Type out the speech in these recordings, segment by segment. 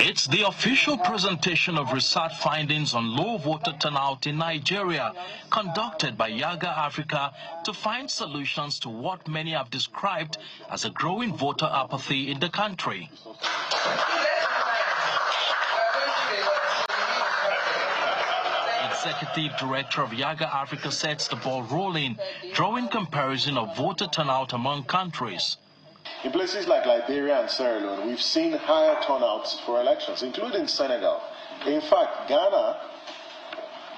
It's the official presentation of research findings on low voter turnout in Nigeria, conducted by Yiaga Africa to find solutions to what many have described as a growing voter apathy in the country. Executive Director of Yiaga Africa sets the ball rolling, drawing comparison of voter turnout among countries. In places like Liberia and Sierra Leone, we've seen higher turnouts for elections, including Senegal. In fact, Ghana,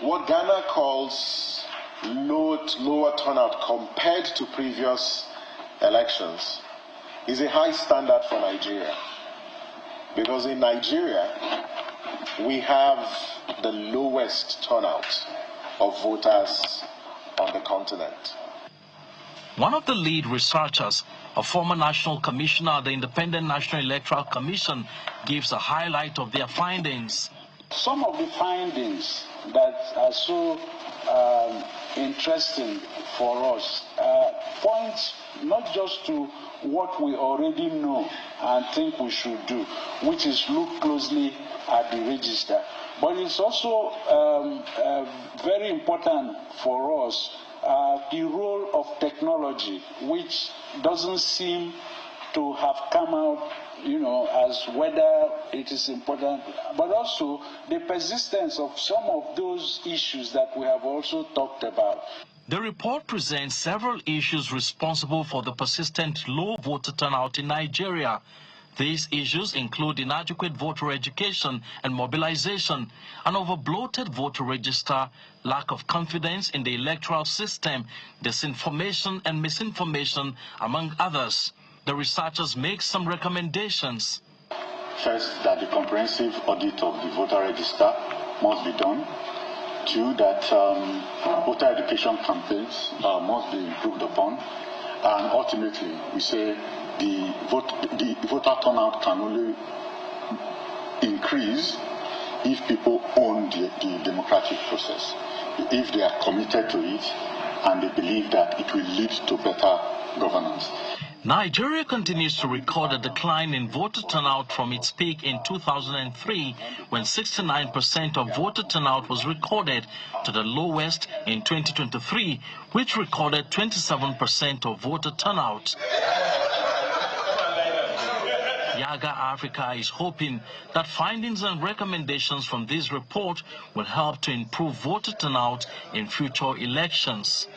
what Ghana calls lower turnout compared to previous elections, is a high standard for Nigeria. Because in Nigeria, we have the lowest turnout of voters on the continent. One of the lead researchers, a former national commissioner at the Independent National Electoral Commission, gives a highlight of their findings. Some of the findings that are so interesting for us point not just to what we already know and think we should do, which is look closely at the register, but it's also very important for us the role of technology, which doesn't seem to have come out, as whether it is important, but also the persistence of some of those issues that we have also talked about. The report presents several issues responsible for the persistent low voter turnout in Nigeria. These issues include inadequate voter education and mobilization, an over-bloated voter register, lack of confidence in the electoral system, disinformation and misinformation, among others. The researchers make some recommendations. First, that the comprehensive audit of the voter register must be done. Two, that voter education campaigns must be improved upon. And ultimately, we say the voter turnout can only increase if people own the democratic process, if they are committed to it and they believe that it will lead to better governance. Nigeria continues to record a decline in voter turnout from its peak in 2003, when 69% of voter turnout was recorded, to the lowest in 2023, which recorded 27% of voter turnout. Yiaga Africa is hoping that findings and recommendations from this report will help to improve voter turnout in future elections.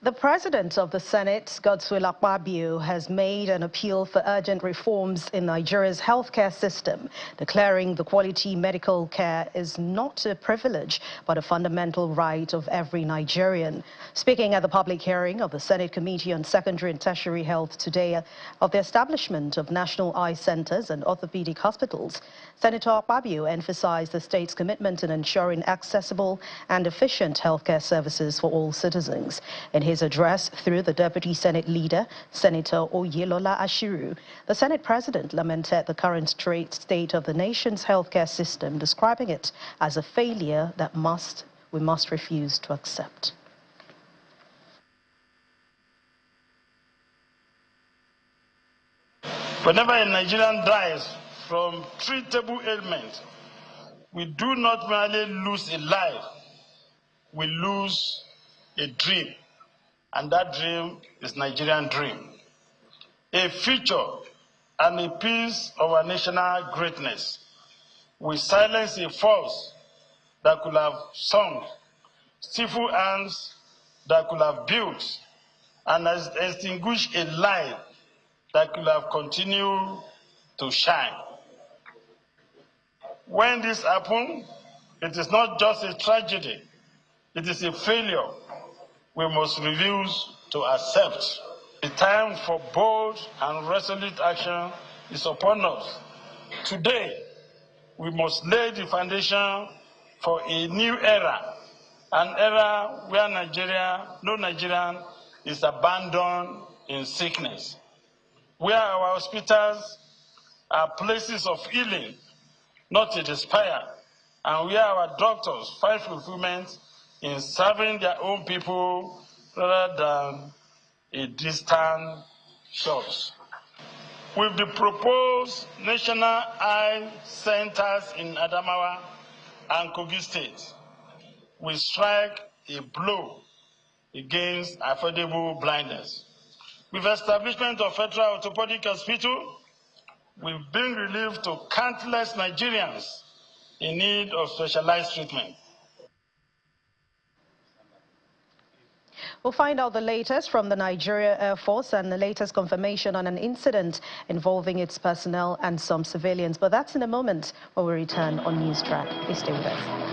The President of the Senate, Godswill Akpabio, has made an appeal for urgent reforms in Nigeria's healthcare system, declaring the quality medical care is not a privilege, but a fundamental right of every Nigerian. Speaking at the public hearing of the Senate Committee on Secondary and Tertiary Health today of the establishment of national eye centers and orthopedic hospitals, Senator Akpabio emphasized the state's commitment in ensuring accessible and efficient healthcare services for all citizens. In his address through the Deputy Senate Leader, Senator Oyelola Ashiru, the Senate President lamented the current state of the nation's healthcare system, describing it as a failure that we must refuse to accept. Whenever a Nigerian dies from treatable ailment, we do not merely lose a life, we lose a dream. And that dream is Nigerian dream. A future and a piece of our national greatness. We silence a force that could have sung, skillful hands that could have built, and extinguished a light that could have continued to shine. When this happens, it is not just a tragedy, it is a failure we must refuse to accept. The time for bold and resolute action is upon us. Today, we must lay the foundation for a new era, an era where no Nigerian is abandoned in sickness, where our hospitals are places of healing, not a despair, and where our doctors find fulfillment in serving their own people rather than a distant source. With the proposed national eye centers in Adamawa and Kogi State, we strike a blow against affordable blindness. With establishment of Federal Orthopedic Hospital, we bring relief to countless Nigerians in need of specialized treatment. We'll find out the latest from the Nigeria Air Force and the latest confirmation on an incident involving its personnel and some civilians. But that's in a moment when we return on News Track. Please stay with us.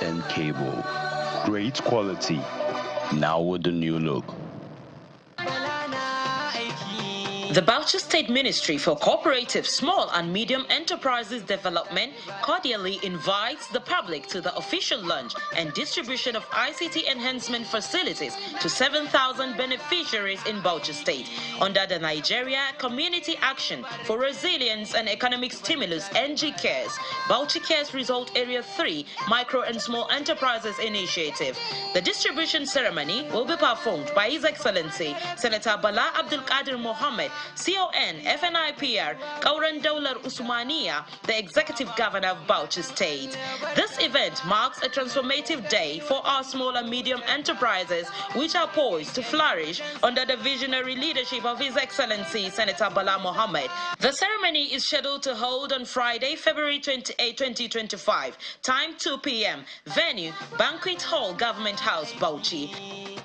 And cable, great quality, now with a new look. The Bauchi State Ministry for Cooperative, Small and Medium Enterprises Development cordially invites the public to the official launch and distribution of ICT enhancement facilities to 7,000 beneficiaries in Bauchi State under the Nigeria Community Action for Resilience and Economic Stimulus (NG Cares) Bauchi Cares Result Area 3 Micro and Small Enterprises Initiative. The distribution ceremony will be performed by His Excellency Senator Bala Abdul Qadir Mohammed, CON, FNIPR, Kauran Daular Usmania, the Executive Governor of Bauchi State. This event marks a transformative day for our small and medium enterprises, which are poised to flourish under the visionary leadership of His Excellency Senator Bala Mohammed. The ceremony is scheduled to hold on Friday, February 28, 2025. Time 2 p.m. Venue, Banquet Hall, Government House, Bauchi.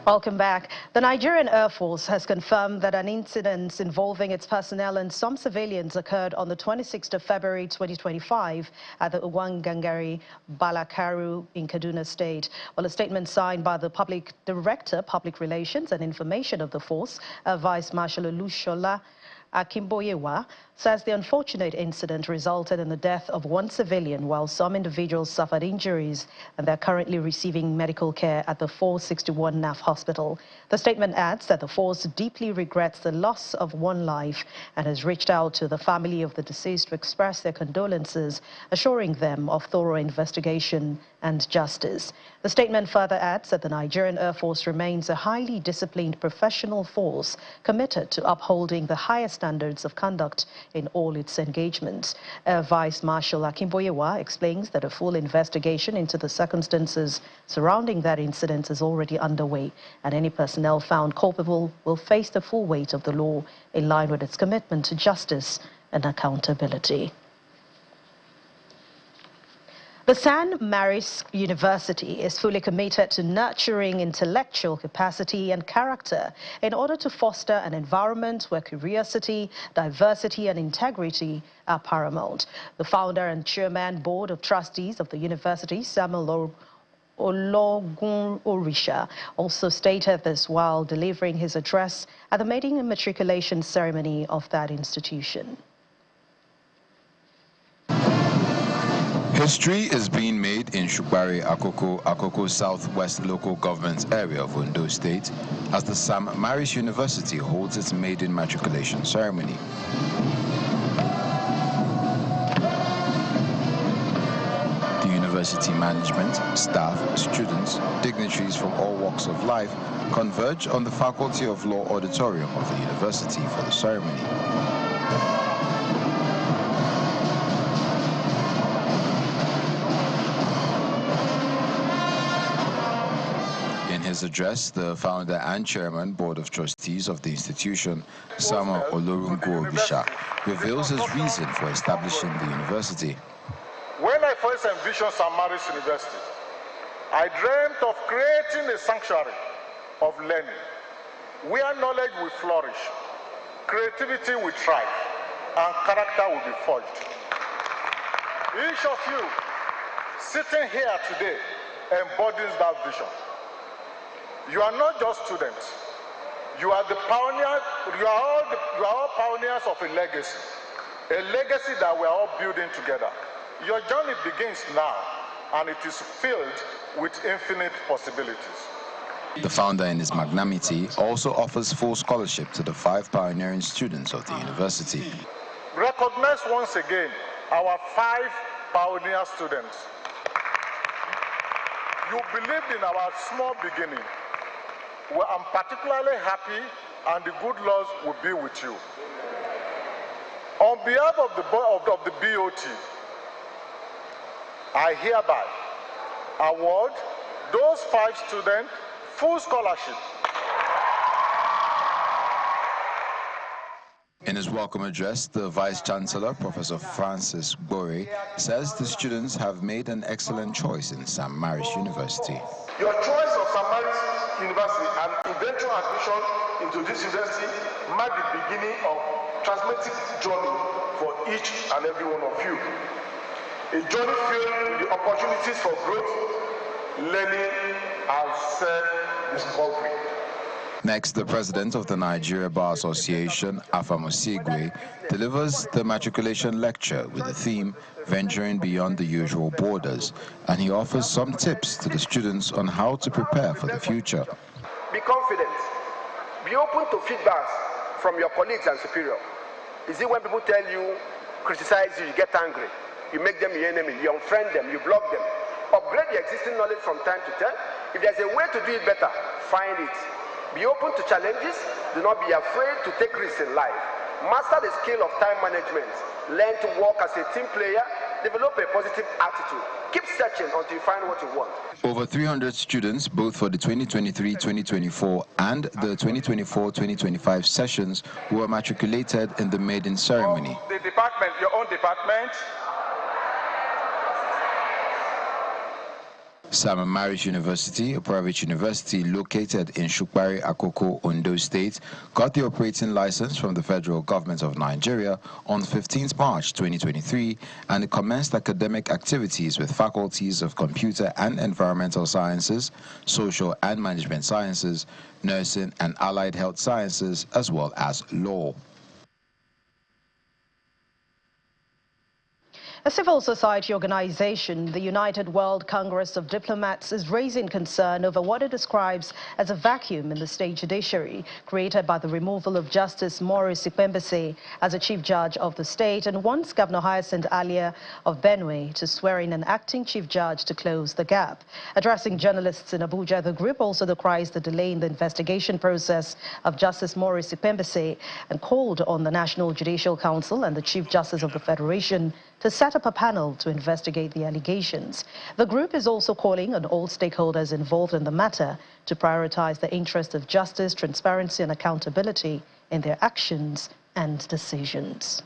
Welcome back. The Nigerian Air Force has confirmed that an incident involving its personnel and some civilians occurred on the 26th of February 2025 at the Uwangangari Balakaru in Kaduna State. Well, a statement signed by the Public Director, Public Relations and Information of the Force, Vice Marshal Olushola Akimboyewa, says the unfortunate incident resulted in the death of one civilian while some individuals suffered injuries and they're currently receiving medical care at the 461 NAF hospital. The statement adds that the force deeply regrets the loss of one life and has reached out to the family of the deceased to express their condolences, assuring them of thorough investigation and justice. The statement further adds that the Nigerian Air Force remains a highly disciplined professional force committed to upholding the highest standards of conduct in all its engagements. Vice Marshal Akimboyewa explains that a full investigation into the circumstances surrounding that incident is already underway, and any personnel found culpable will face the full weight of the law in line with its commitment to justice and accountability. The San Maris University is fully committed to nurturing intellectual capacity and character in order to foster an environment where curiosity, diversity and integrity are paramount. The founder and chairman board of trustees of the university, Samuel Ologun Orisha, also stated this while delivering his address at the maiden and matriculation ceremony of that institution. History is being made in Shukbari Akoko Southwest Local Government Area of Ondo State as the Sam Maris University holds its maiden matriculation ceremony. The university management, staff, students, dignitaries from all walks of life converge on the Faculty of Law auditorium of the university for the ceremony. In his address, the founder and chairman, Board of Trustees of the institution, Sama Olorungo Obisha, reveals his reason for establishing the university. When I first envisioned St. Mary's University, I dreamt of creating a sanctuary of learning where knowledge will flourish, creativity will thrive, and character will be forged. Each of you sitting here today embodies that vision. You are not just students. You are the pioneers. You are all pioneers of a legacy that we are all building together. Your journey begins now, and it is filled with infinite possibilities. The founder, in his magnanimity, also offers full scholarship to the 5 pioneering students of the university. Recognize once again our 5 pioneer students. You believed in our small beginning. Well, I'm particularly happy, and the good Lord will be with you. On behalf of the BOT, I hereby award those 5 students full scholarship. In his welcome address, the Vice-Chancellor, Professor Francis Bore, says the students have made an excellent choice in St. Mary's University. Your choice of St. Mary's University and eventual admission into this university mark the beginning of transformative journey for each and every one of you. A journey filled with the opportunities for growth, learning, and self-discovery. Next, the president of the Nigeria Bar Association, Afamosigwe, delivers the matriculation lecture with the theme, Venturing Beyond the Usual Borders, and he offers some tips to the students on how to prepare for the future. Be confident. Be open to feedbacks from your colleagues and superiors. Is it when people tell you, criticize you, you get angry? You make them your enemy, you unfriend them, you block them. Upgrade the existing knowledge from time to time. If there's a way to do it better, find it. Be open to challenges. Do not be afraid to take risks in life. Master the skill of time management. Learn to work as a team player. Develop a positive attitude. Keep searching until you find what you want. Over 300 students, both for the 2023-2024 and the 2024-2025 sessions, were matriculated in the maiden ceremony. The department, your own department. Sam Maris University, a private university located in Shukbari Akoko, Ondo State, got the operating license from the federal government of Nigeria on 15th March 2023, and it commenced academic activities with faculties of computer and environmental sciences, social and management sciences, nursing and allied health sciences, as well as law. A civil society organization, the United World Congress of Diplomats, is raising concern over what it describes as a vacuum in the state judiciary created by the removal of Justice Maurice Ikpembese as a chief judge of the state, and wants Governor Hyacinth Alia of Benue to swear in an acting chief judge to close the gap. Addressing journalists in Abuja, the group also decries the delay in the investigation process of Justice Maurice Ikpembese and called on the National Judicial Council and the Chief Justice of the Federation to set up a panel to investigate the allegations. The group is also calling on all stakeholders involved in the matter to prioritize the interest of justice, transparency, and accountability in their actions and decisions.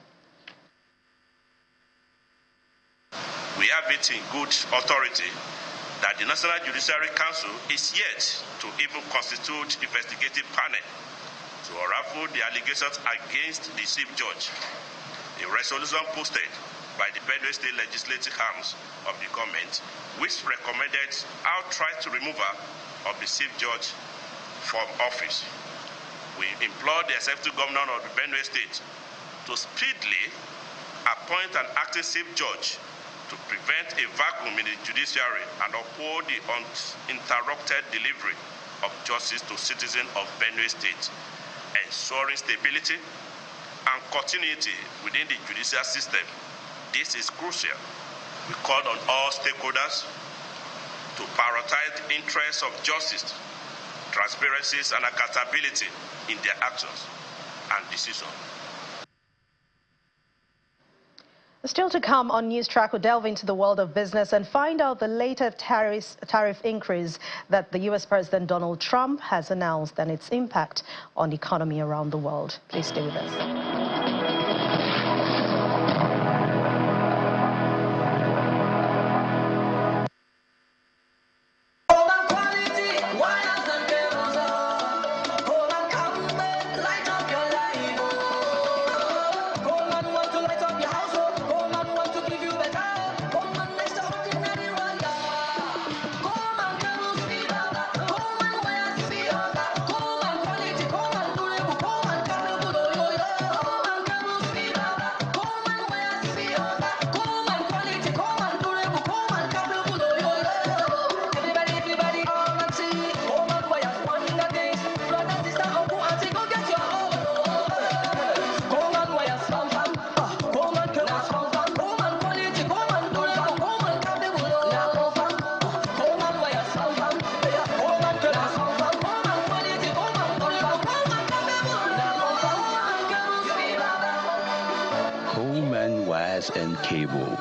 We have it in good authority that the National Judiciary Council is yet to even constitute investigative panel to unravel the allegations against the chief judge. A resolution posted by the Benue State Legislative Arms of the government, which recommended outright removal of the chief judge from office. We implore the executive governor of the Benue State to speedily appoint an acting chief judge to prevent a vacuum in the judiciary and uphold the uninterrupted delivery of justice to citizens of Benue State, ensuring stability and continuity within the judicial system. This is crucial. We call on all stakeholders to prioritize the interests of justice, transparency, and accountability in their actions and decisions. Still to come on News Track, we'll delve into the world of business and find out the latest tariff increase that the U.S. President Donald Trump has announced and its impact on the economy around the world. Please stay with us. And cable.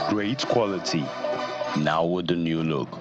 Great quality. Now with the new look.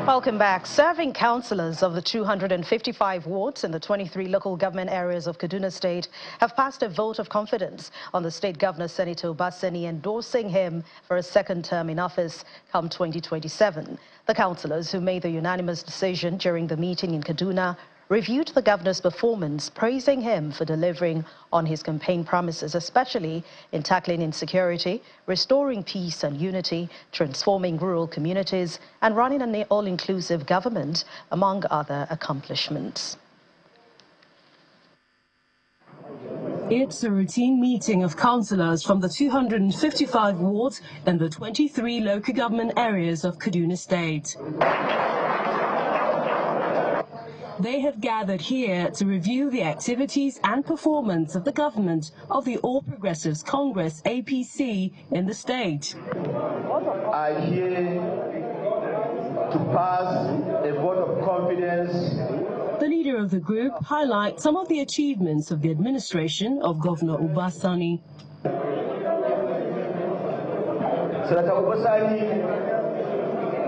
Welcome back. Serving councillors of the 255 wards in the 23 local government areas of Kaduna State have passed a vote of confidence on the state governor, Senator Obasani, endorsing him for a second term in office come 2027. The councillors, who made the unanimous decision during the meeting in Kaduna, reviewed the governor's performance, praising him for delivering on his campaign promises, especially in tackling insecurity, restoring peace and unity, transforming rural communities, and running an all-inclusive government, among other accomplishments. It's a routine meeting of councillors from the 255 wards in the 23 local government areas of Kaduna State. They have gathered here to review the activities and performance of the government of the All Progressives Congress, APC, in the state. I here to pass a vote of confidence. The leader of the group highlights some of the achievements of the administration of Governor Obasani. Senator Obasani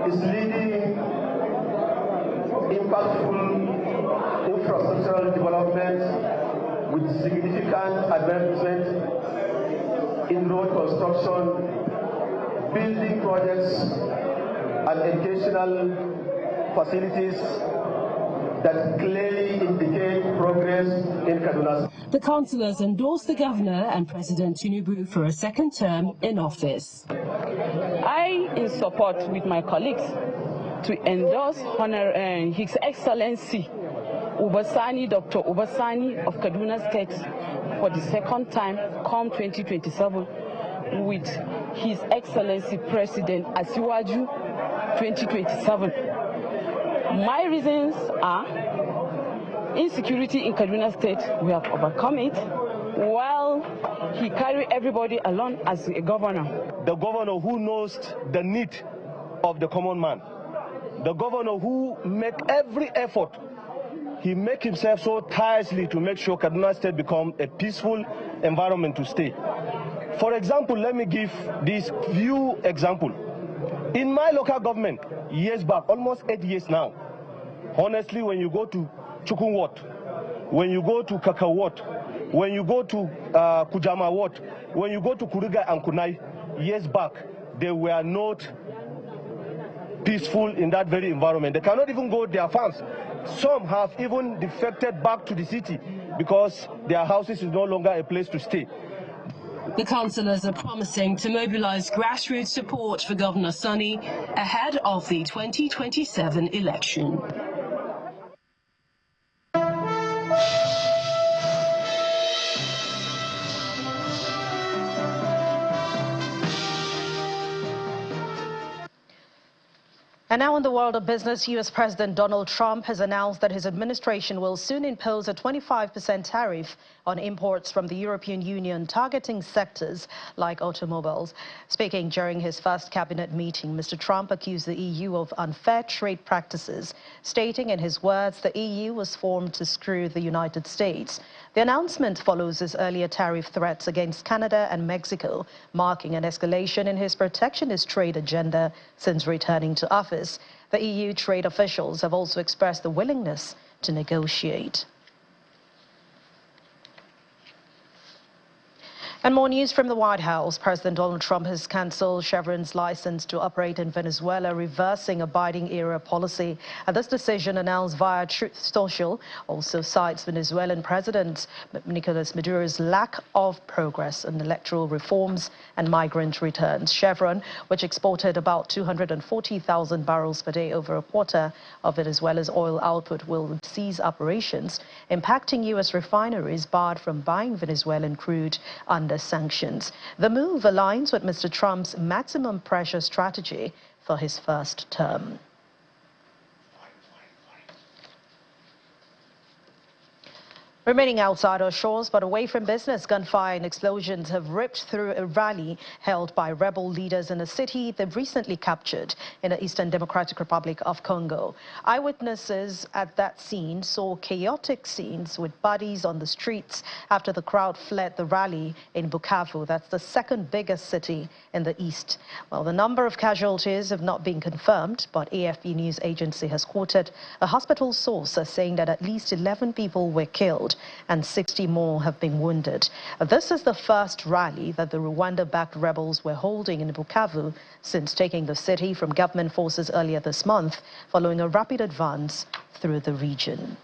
is leading impactful infrastructural development with significant advancement in road construction, building projects, and educational facilities that clearly indicate progress in Kaduna. The councillors endorsed the governor and President Tinubu for a second term in office. I, in support with my colleagues, to endorse His Excellency Obasani, Dr. Obasani of Kaduna State for the second time, come 2027, with His Excellency President Asiwaju 2027. My reasons are insecurity in Kaduna State, we have overcome it, while he carried everybody along as a governor. The governor who knows the need of the common man. The governor who make every effort. He make himself so tirelessly to make sure Kaduna State become a peaceful environment to stay. For example, let me give this few example. In my local government, years back, almost 8 years now, honestly, when you go to Chukun Ward, when you go to Kaka Ward, when you go to Kujama Ward, when you go to Kuriga and Kunai, years back, they were not peaceful in that very environment. They cannot even go their farms. Some have even defected back to the city because their houses is no longer a place to stay. The councillors are promising to mobilise grassroots support for Governor Sani ahead of the 2027 election. And now in the world of business, U.S. President Donald Trump has announced that his administration will soon impose a 25% tariff on imports from the European Union targeting sectors like automobiles. Speaking during his first cabinet meeting, Mr. Trump accused the EU of unfair trade practices, stating in his words the EU was formed to screw the United States. The announcement follows his earlier tariff threats against Canada and Mexico, marking an escalation in his protectionist trade agenda since returning to office. The EU trade officials have also expressed the willingness to negotiate. And more news from the White House. President Donald Trump has cancelled Chevron's license to operate in Venezuela, reversing a Biden-era policy. And this decision, announced via Truth Social, also cites Venezuelan President Nicolas Maduro's lack of progress in electoral reforms and migrant returns. Chevron, which exported about 240,000 barrels per day, over a quarter of Venezuela's oil output, will cease operations, impacting U.S. refineries barred from buying Venezuelan crude under sanctions. The move aligns with Mr. Trump's maximum pressure strategy for his first term. Remaining outside our shores but away from business, gunfire and explosions have ripped through a rally held by rebel leaders in a city they've recently captured in the Eastern Democratic Republic of Congo. Eyewitnesses at that scene saw chaotic scenes with bodies on the streets after the crowd fled the rally in Bukavu. That's the second biggest city in the east. Well, the number of casualties have not been confirmed, but AFP news agency has quoted a hospital source as saying that at least 11 people were killed and 60 more have been wounded. This is the first rally that the Rwanda-backed rebels were holding in Bukavu since taking the city from government forces earlier this month, following a rapid advance through the region.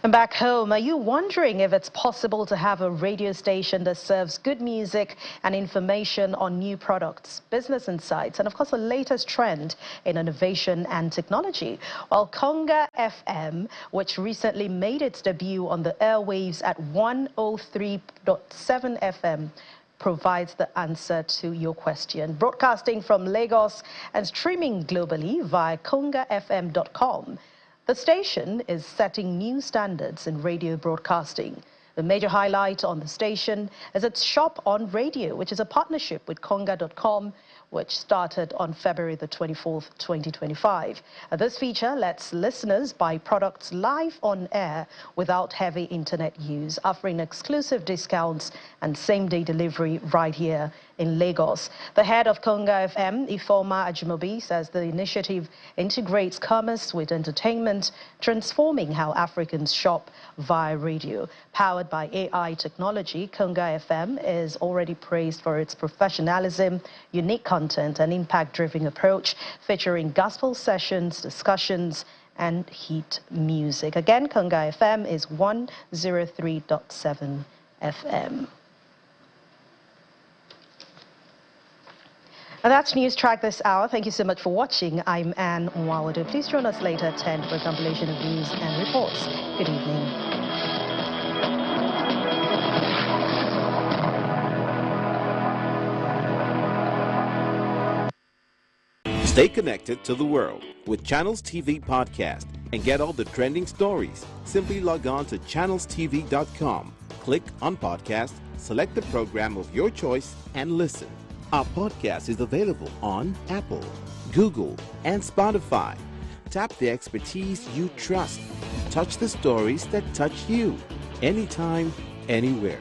And back home, are you wondering if it's possible to have a radio station that serves good music and information on new products, business insights, and of course the latest trend in innovation and technology? Well, Conga FM, which recently made its debut on the airwaves at 103.7 FM, provides the answer to your question. Broadcasting from Lagos and streaming globally via congafm.com. The station is setting new standards in radio broadcasting. The major highlight on the station is its Shop on Radio, which is a partnership with Conga.com, which started on February the 24th, 2025. This feature lets listeners buy products live on air without heavy internet use, offering exclusive discounts and same-day delivery right here in Lagos. The head of Conga FM, Ifeoma Ajimobi, says the initiative integrates commerce with entertainment, transforming how Africans shop via radio. Powered by AI technology, Conga FM is already praised for its professionalism, unique content, and impact-driven approach, featuring gospel sessions, discussions, and hit music. Again, Conga FM is 103.7 FM. And that's News Track this hour. Thank you so much for watching. I'm Anne Nwawado. Please join us later at 10 for a compilation of news and reports. Good evening. Stay connected to the world with Channels TV Podcast and get all the trending stories. Simply log on to channelstv.com, click on podcast, select the program of your choice, and listen. Our podcast is available on Apple, Google, and Spotify. Tap the expertise you trust. Touch the stories that touch you. Anytime, anywhere.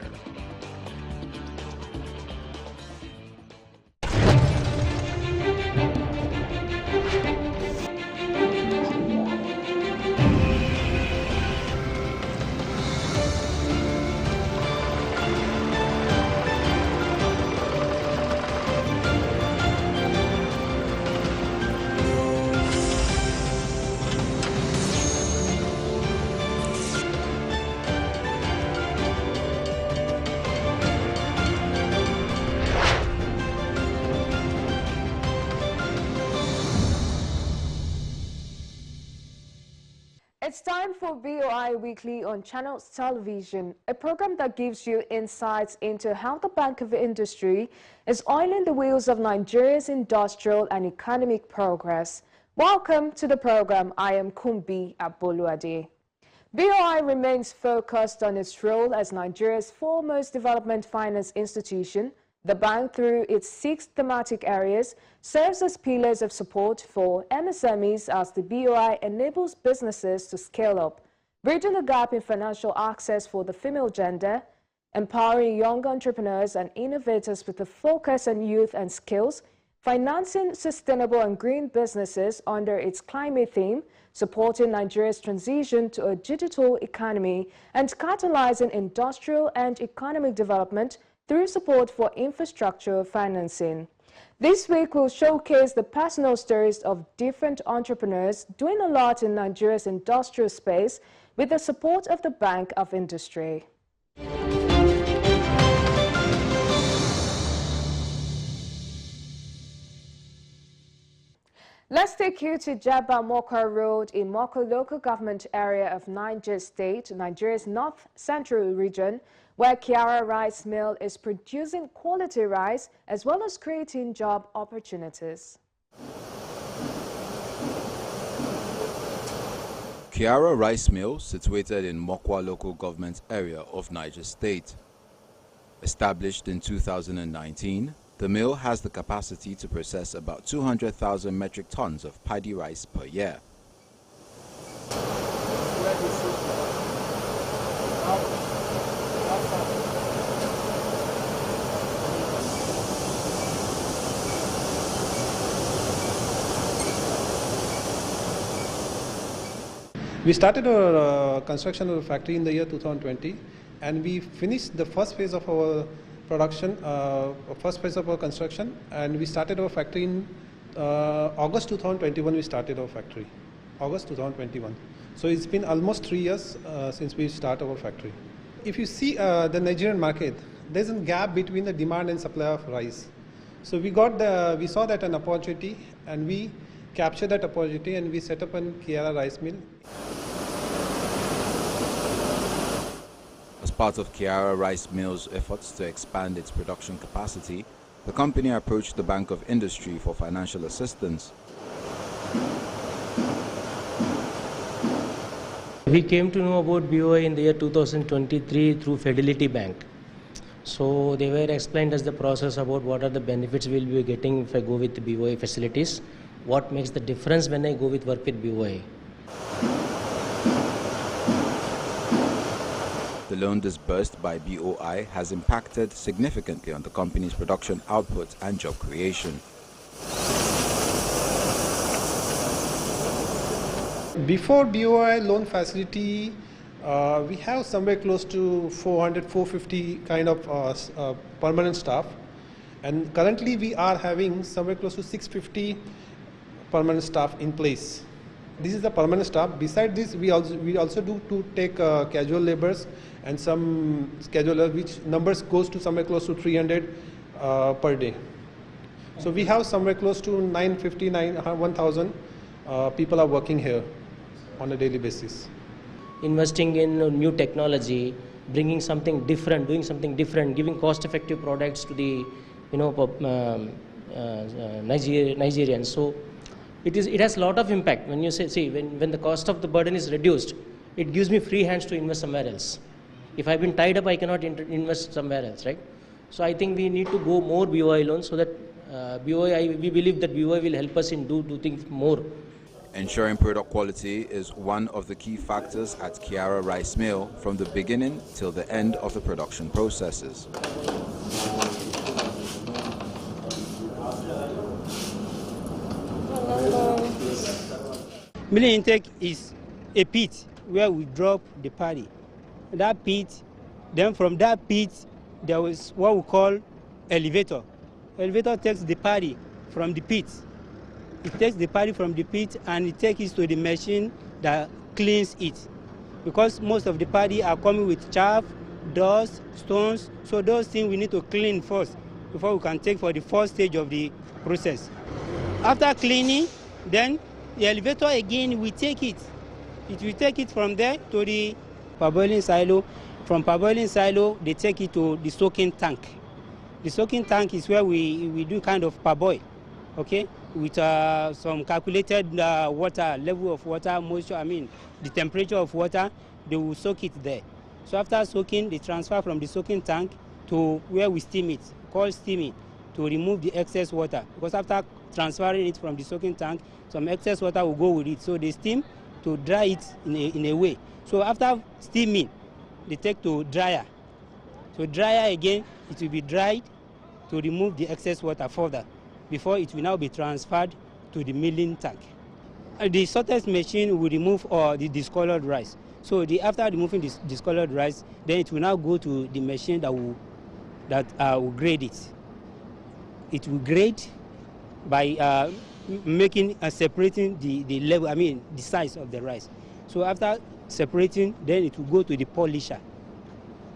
time for BOI Weekly on Channels Television, a program that gives you insights into how the Bank of Industry is oiling the wheels of Nigeria's industrial and economic progress. Welcome to the program. I am Kumbi Aboluade. BOI remains focused on its role as Nigeria's foremost development finance institution. The bank, through its 6 thematic areas, serves as pillars of support for MSMEs as the BOI enables businesses to scale up, bridging the gap in financial access for the female gender, empowering young entrepreneurs and innovators with a focus on youth and skills, financing sustainable and green businesses under its climate theme, supporting Nigeria's transition to a digital economy, and catalyzing industrial and economic development through support for infrastructure financing. This week, we'll showcase the personal stories of different entrepreneurs doing a lot in Nigeria's industrial space with the support of the Bank of Industry. Let's take you to Jaba Mokwa Road in Mokwa local government area of Niger State, Nigeria's north central region, where Yiaga Rice Mill is producing quality rice as well as creating job opportunities. Yiaga Rice Mill, situated in Mokwa local government area of Niger State. Established in 2019, the mill has the capacity to process about 200,000 metric tons of paddy rice per year. We started our construction of the factory in the year 2020, and we finished the first phase of our production, first phase of our construction, and we started our factory in August 2021. We started our factory, August 2021. So it's been almost 3 years since we started our factory. If you see the Nigerian market, there's a gap between the demand and supply of rice. So we saw that an opportunity, and we captured that opportunity, and we set up a Yiaga Rice Mill. As part of Yiaga Rice Mill's efforts to expand its production capacity, the company approached the Bank of Industry for financial assistance. We came to know about BOI in the year 2023 through Fidelity Bank. So they were explained as the process about what are the benefits we'll be getting if I go with the BOI facilities, what makes the difference when I go with work with BOI. The loan disbursed by BOI has impacted significantly on the company's production output and job creation. Before BOI loan facility, we have somewhere close to 400-450 kind of permanent staff, and currently we are having somewhere close to 650 permanent staff in place. This is the permanent staff. Besides this, we also do to take casual laborers and some schedulers, which numbers goes to somewhere close to 300 per day. So we have somewhere close to 1,000 people are working here on a daily basis. Investing in new technology, bringing something different, doing something different, giving cost-effective products to the Nigerians. So it has a lot of impact. When you say, when the cost of the burden is reduced, it gives me free hands to invest somewhere else. If I've been tied up, I cannot invest somewhere else, right? So I think we need to go more BOI loans so that we believe that BOI will help us in do things more. Ensuring product quality is one of the key factors at Yiaga Rice Mill from the beginning till the end of the production processes. Milling intake is a pit where we drop the paddy. That pit, then from that pit, there was what we call elevator. Elevator takes the paddy from the pit. It takes the paddy from the pit and it takes it to the machine that cleans it. Because most of the paddy are coming with chaff, dust, stones, so those things we need to clean first before we can take for the first stage of the process. After cleaning, then the elevator again, we take it It will take it from there to the parboiling silo. From parboiling silo, they take it to the soaking tank. The soaking tank is where we do kind of parboil, okay, with some calculated water, level of water, moisture, the temperature of water, they will soak it there. So after soaking, they transfer from the soaking tank to where we steam it, called steaming, to remove the excess water. Because after transferring it from the soaking tank, some excess water will go with it. So they steam to dry it in a way. So after steaming, they take to dryer. So dryer again, it will be dried to remove the excess water further before it will now be transferred to the milling tank. The sorters machine will remove the discolored rice. So after removing this discolored rice, then it will now go to the machine that will grade it. It will grade by separating the level, the size of the rice. So after separating, then it will go to the polisher.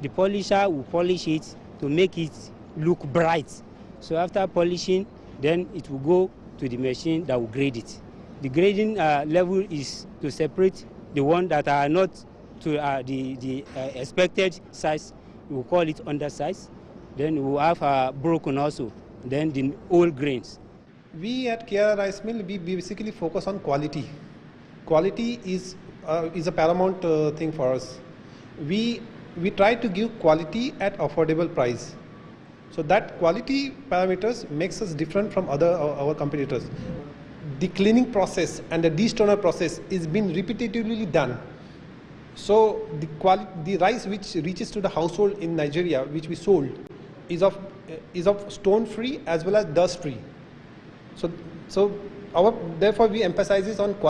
The polisher will polish it to make it look bright. So after polishing, then it will go to the machine that will grade it. The grading level is to separate the ones that are not to the expected size. We will call it undersize. Then we will have broken also. Then the old grains. We at Yiaga Rice Mill, we basically focus on quality. Quality is a paramount thing for us. We try to give quality at affordable price. So that quality parameters makes us different from our competitors. The cleaning process and the destoner process is being repetitively done. So the rice which reaches to the household in Nigeria, which we sold, is of stone free as well as dust free. So therefore we emphasize on quality.